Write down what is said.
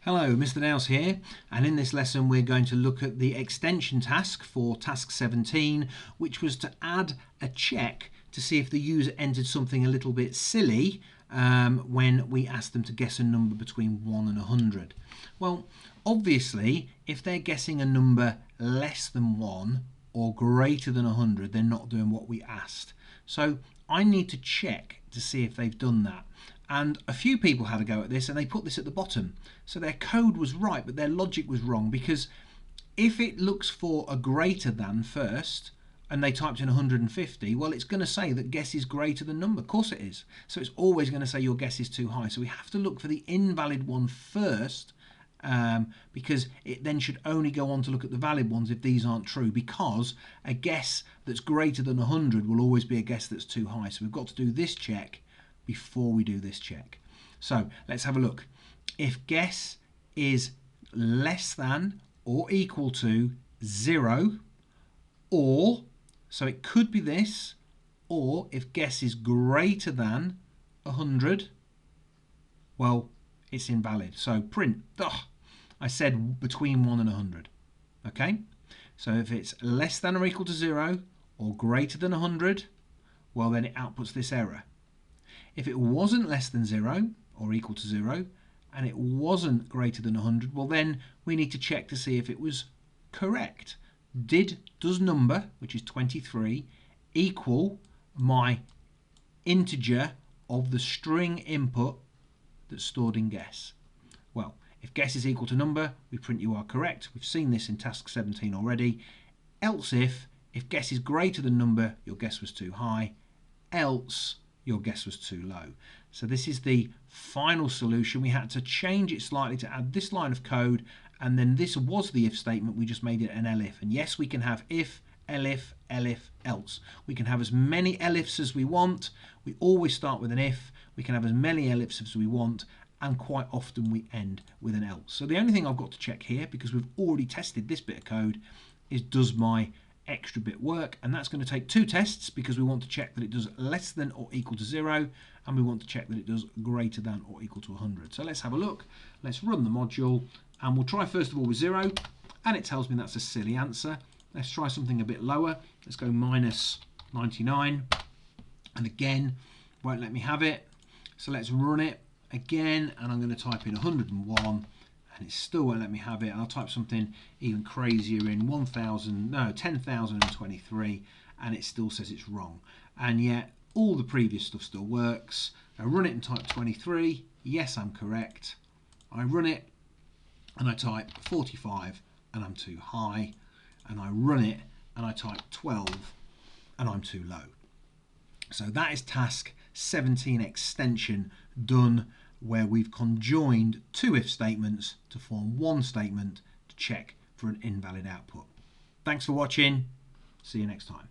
Hello, Mr. Dowse here, and in this lesson we're going to look at the extension task for task 17, which was to add a check to see if the user entered something a little bit silly when we asked them to guess a number between 1 and 100. Well, obviously, if they're guessing a number less than 1 or greater than 100, they're not doing what we asked. So I need to check to see if they've done that. And a few people had a go at this and they put this at the bottom. So their code was right, but their logic was wrong, because if it looks for a greater than first and they typed in 150, well, it's going to say that guess is greater than number. Of course it is. So it's always going to say your guess is too high. So we have to look for the invalid one first, because it then should only go on to look at the valid ones if these aren't true, because a guess that's greater than 100 will always be a guess that's too high. So we've got to do this check before we do this check. So let's have a look. If guess is less than or equal to 0, or, so it could be this, or if guess is greater than 100, well, it's invalid. So print, I said between 1 and 100. Okay, so if it's less than or equal to 0 or greater than 100, well, then it outputs this error. If it wasn't less than 0 or equal to 0 and it wasn't greater than 100, well, then we need to check to see if it was correct. Does number, which is 23, equal my integer of the string input that's stored in guess? Well, if guess is equal to number, we print you are correct. We've seen this in task 17 already. Else if guess is greater than number, your guess was too high. Else your guess was too low. So this is the final solution. We had to change it slightly to add this line of code, and then this was the if statement. We just made it an elif. And yes, we can have if, elif, elif, else. We can have as many elifs as we want. We always start with an if. We can have as many elifs as we want, and quite often we end with an else. So the only thing I've got to check here, because we've already tested this bit of code, is does my extra bit work? And that's going to take 2 tests, because we want to check that it does less than or equal to 0, and we want to check that it does greater than or equal to 100. So let's have a look. Let's run the module, and we'll try first of all with 0, and it tells me that's a silly answer. Let's try something a bit lower. Let's go minus 99, and again won't let me have it. So let's run it again, and I'm going to type in 101, and it still won't let me have it. And I'll type something even crazier in 10,023, and it still says it's wrong. And yet all the previous stuff still works. I run it and type 23. Yes, I'm correct. I run it and I type 45, and I'm too high. And I run it and I type 12, and I'm too low. So that is task 17 extension done, where we've conjoined 2 if statements to form one statement to check for an invalid output. Thanks for watching. See you next time.